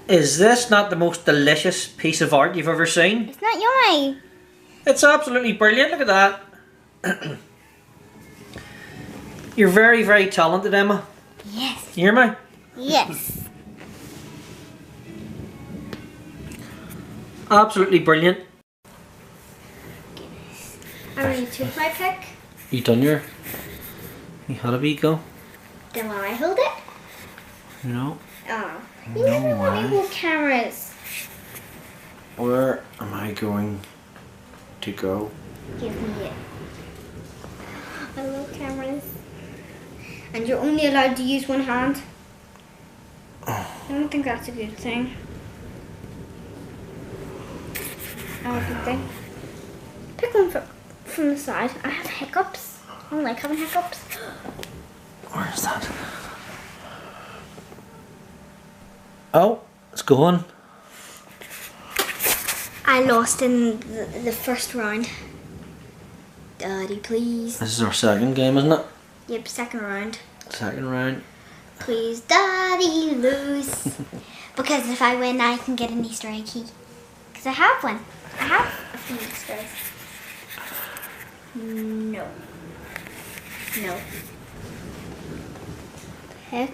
Is this not the most delicious piece of art you've ever seen? It's not yummy. It's absolutely brilliant, look at that. You're very, very talented, Emma. Yes. You hear me? Yes. Absolutely brilliant. I'm going to take my pick. You done your... You had a wee go? Then will I hold it? No. Oh. You never let me hold cameras. Where am I going to go? Give me it. I love cameras. And you're only allowed to use one hand. I don't think that's a good thing. A good thing. Pick one from the side. I have hiccups. I don't like having hiccups. Where's that? Oh, it's gone. I lost in the first round. Daddy, please. This is our second game, isn't it? Yep, second round. Second round. Please, Daddy, lose. Because if I win, I can get an Easter egg key. Because I have one. I have a few Easter eggs. No. No. Pick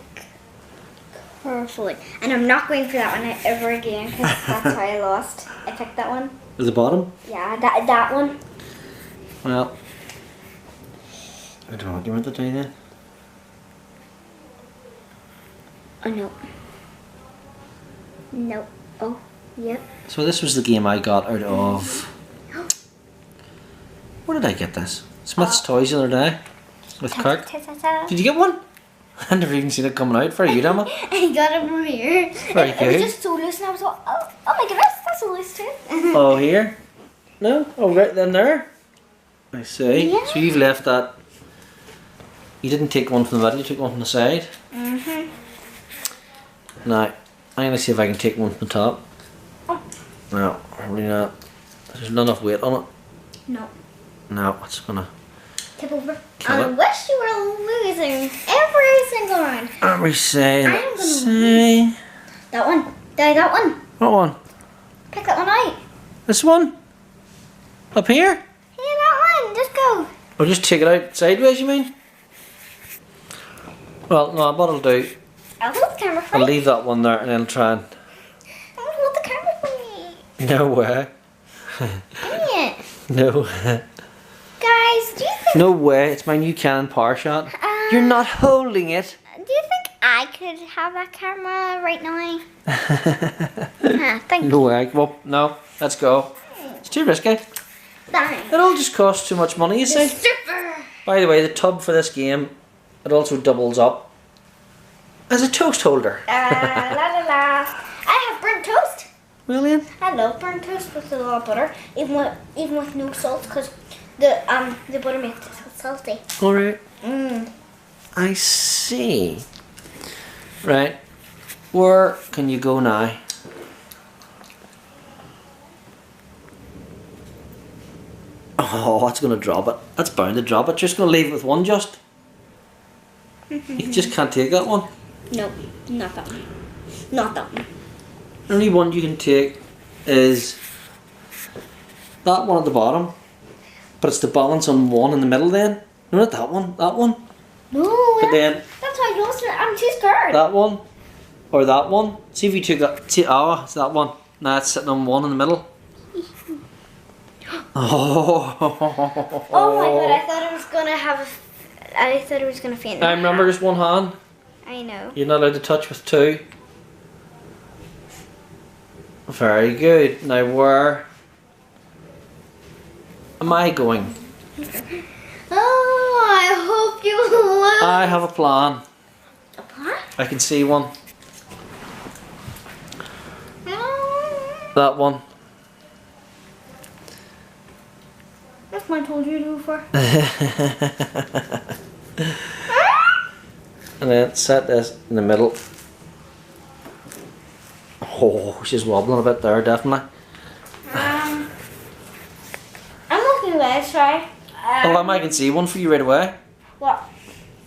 carefully. And I'm not going for that one ever again because that's how I lost. I picked that one. At the bottom? Yeah, that one. Well, I don't know what you want to do then. Oh, no. No. Oh, yep. So this was the game I got out of... Where did I get this? Smith's Toys the other day. With Kirk. Did you get one? I never even seen it coming out. For you, Emma. I got it from here. Very It good. was just so loose and I was like, oh my goodness, that's so loose too. Oh, here? No? Oh, right then there. I see. Yeah. So you've left that... You didn't take one from the middle, you took one from the side. Mm-hmm. Now, I'm going to see if I can take one from the top. Oh. No, probably not. There's not enough weight on it. No. No, it's going to... Tip over. Kill I it. wish you were losing every single round. Let me see. I'm Let's gonna see. That one. That one. What one? Pick that one out. This one? Up here? Yeah, that one. Just go. Or just take it out sideways, you mean? Well, no, what I'll do, I'll hold the camera for I'll you. leave that one there and then try and... I'm gonna hold the camera for me. No way. Give me it. No. Guys, do you think... No way, it's my new Canon Power Shot. You're not holding it. Do you think I could have that camera right now? Thank you. No way. Well, no, let's go. It's too risky. Thanks. It all just costs too much money, you see. Super. By the way, the tub for this game, it also doubles up as a toast holder. La la la. I have burnt toast. William? I love burnt toast with a lot of butter, even with no salt, because the butter makes it salty. Alright. Mmm. I see. Right. Where can you go now? Oh, that's going to drop it. That's bound to drop it. Just going to leave it with one just. You just can't take that one. No, not that one. Not that one. The only one you can take is that one at the bottom. But it's the balance on one in the middle then. No, not that one. That one. No, But then that's why I lost it. I'm too scared. that one. Or that one. See if you took that. See, oh, it's that one. Now it's sitting on one in the middle. Oh. Oh my god, I thought it was gonna I thought it was gonna faint. I remember just one hand. I know. You're not allowed to touch with two. Very good. Now where am I going? Oh, I hope you lose. I have a plan. A plan? I can see one. No. That one. That's what I told you to do for. And then set this in the middle. Oh, she's wobbling a bit there, definitely. I'm looking away, try. Oh, I can see one for you right away. What?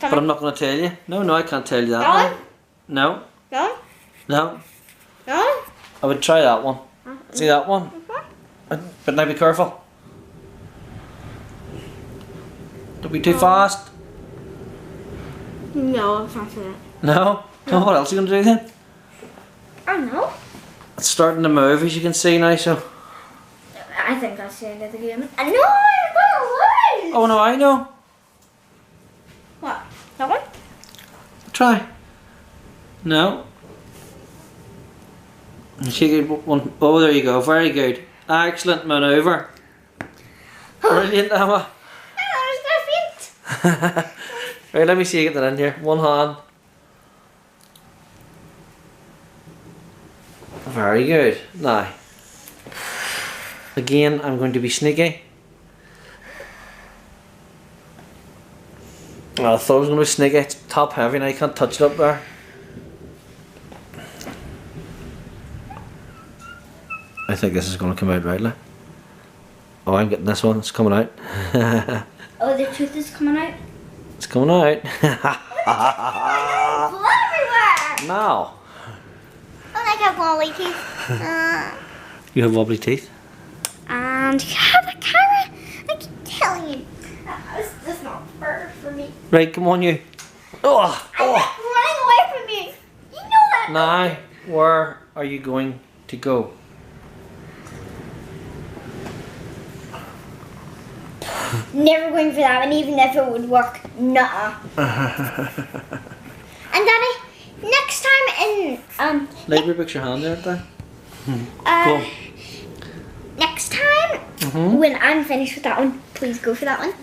But I'm not going to tell you. No, I can't tell you that That one. No, No? no. No? I would try that one. See that one? But now be careful. Don't be too fast. No, it's not that. No? No. What else are you going to do then? I don't know. It's starting to move, as you can see now, so... I think that's the end of the game. I know you're gonna lose! Oh no, I know. What? That one? Try. No. Shake it one. Oh, there you go. Very good. Excellent manoeuvre. Brilliant, Emma. I was gonna faint. Right, let me see you get that in here. One hand. Very good. Now, again, I'm going to be sneaky. Well, I thought I was going to be sneaky. It's top heavy and I can't touch it up there. I think this is going to come out rightly. Oh, I'm getting this one. It's coming out. Oh, the tooth is coming out? It's coming out. Blood everywhere! Now. Oh, I got wobbly teeth. You have wobbly teeth? And you have a camera. I keep telling you. This is not fair for me. Right, come on you. Oh, I'm running away from you. You know that. Now, where are you going to go? Never going for that one, even if it would work. Nuh-uh. And Daddy, next time in Labour, put your hand there, Dan. uh, next time when I'm finished with that one, please go for that one.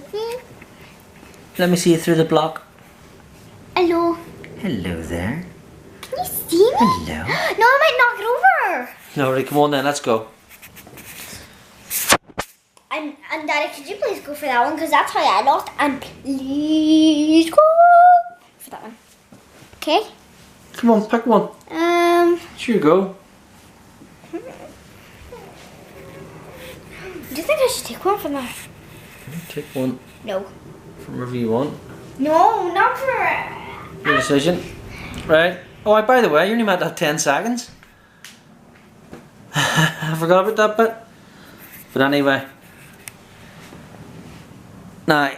Let me see you through the block. Hello. Hello there. Can you see me? Hello. No, I might knock it over. No, right, come on then, let's go. And Daddy, could you please go for that one? Because that's how I lost. And please go for that one. Okay? Come on, pick one. Sure, go. Do you think I should take one from there? Take one No. from wherever you want. No, not for... Your decision. Right. Oh, by the way, you only meant to have 10 seconds. I forgot about that bit. But anyway. Now,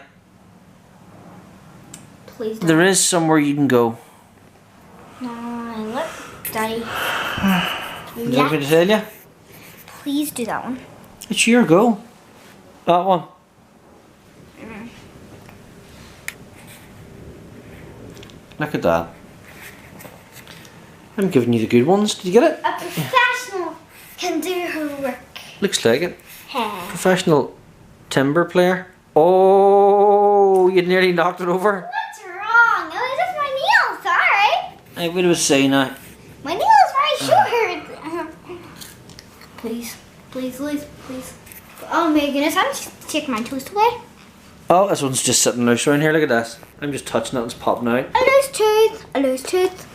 Please don't. there is somewhere you can go. No, look, Daddy. Would you like me to tell you? Please do that one. It's your go. That one. Look at that. I'm giving you the good ones. Did you get it? A professional can do her work. Looks like it. Hey. Professional timber player. Oh, you nearly knocked it over. What's wrong? Oh, it's just my nail. Sorry. I would have saying that. My nail is very short. Please, please, please, please. Oh my goodness, I'm just taking my tooth away. Oh, this one's just sitting loose around here. Look at this. I'm just touching it and it's popping out. A loose tooth. A loose tooth.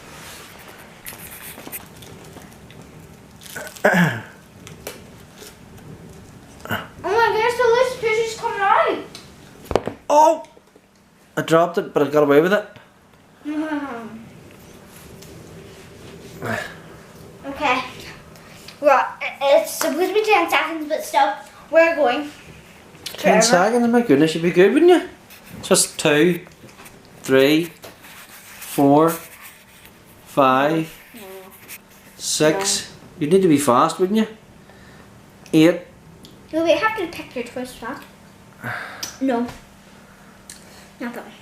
Oh my goodness, the loose tooth is coming out. Oh! I dropped it, but I got away with it. Okay. Well, it's supposed to be 10 seconds, but still, we're going. 10 seconds? My goodness, you'd be good, wouldn't you? Just 2, 3, 4, 5, 6. You'd need to be fast, wouldn't you? 8. No, wait, have to pick your twist back. No. Not that one.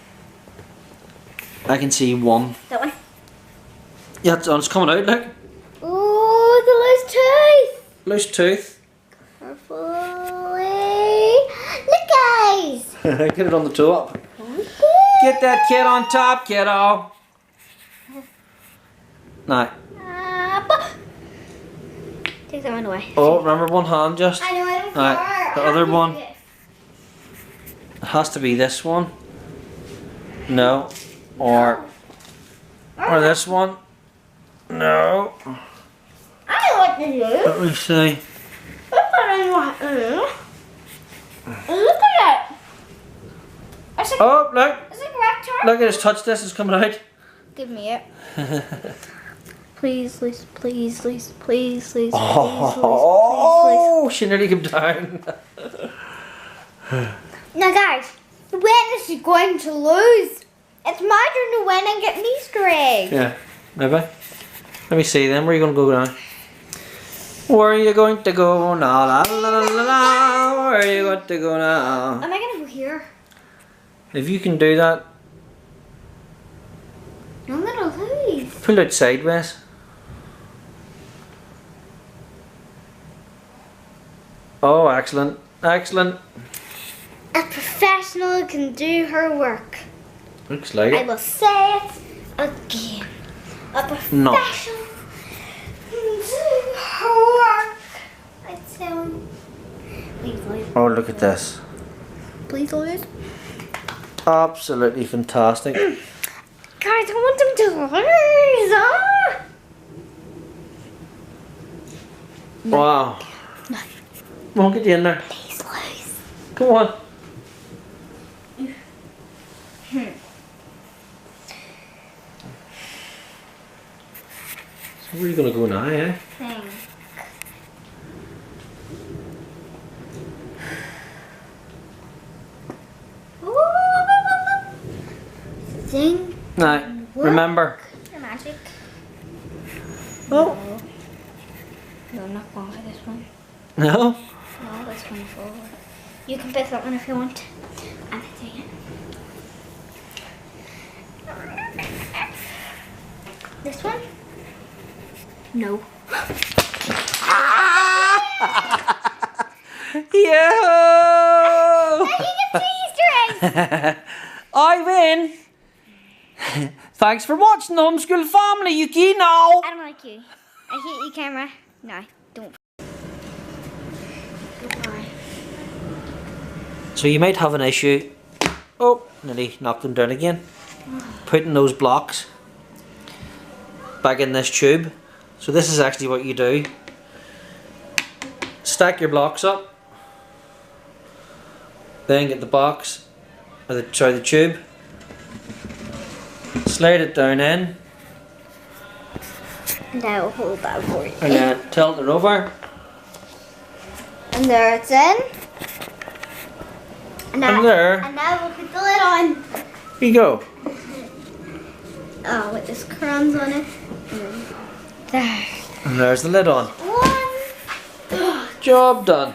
I can see 1. That one. Yeah, it's coming out, look. Oh, the loose tooth. Loose tooth. Carefully. Look, guys. Get it on the top. Get that kid on top, kiddo. Now. Take that one away. Oh, remember one hand just? I know, I don't Right, care. the other one. It has to be this one. No. Or this one. No. I know what to do. Let me see. Look what I know what to do. Look at it. Oh, look. Is it correct, Charlie? Look, I just touched this. It's coming out. Give me it. Please, please, please, please, please, please, please, Oh, she nearly came down. Now, guys, when is she going to lose? It's my turn to win and get an Easter egg. Yeah, maybe. Let me see then. Where are you going to go now? Where are you going to go now? La, la, la, la, la. Where are you going to go now? Am I going to go here? If you can do that, I'm going to lose. pull it sideways. Oh, excellent. Excellent. A professional can do her work. Looks like I it. will say it again. A professional No. can do her work. I tell you. Please lose. Oh, look at this. Please lose. Absolutely fantastic. Guys, I want them to lose. Ah! Wow. No. Come on, get you in there. Please lose. Come on. So where are you going to go now, eh? Think. Think. Now, remember. Your magic. Oh. No, I'm not going for this one. No? No, this one forward. You can pick that one if you want. I'm taking it. This one? No. Yo! You get 2 Easter eggs! I win. Thanks for watching, Homeschool Family. You key now. I don't like you. I hate you, camera. No, don't. Goodbye. So you might have an issue. Oh, nearly knocked them down again. Putting those blocks back in this tube. So this is actually what you do. Stack your blocks up. Then get the box, or the tube. Slide it down in. And I will hold that for you. And then tilt it over. And there it's in. And there. And now we'll put the lid on. Here you go. Oh, with this crumbs on it. There. And there's the lid on. One. Job done.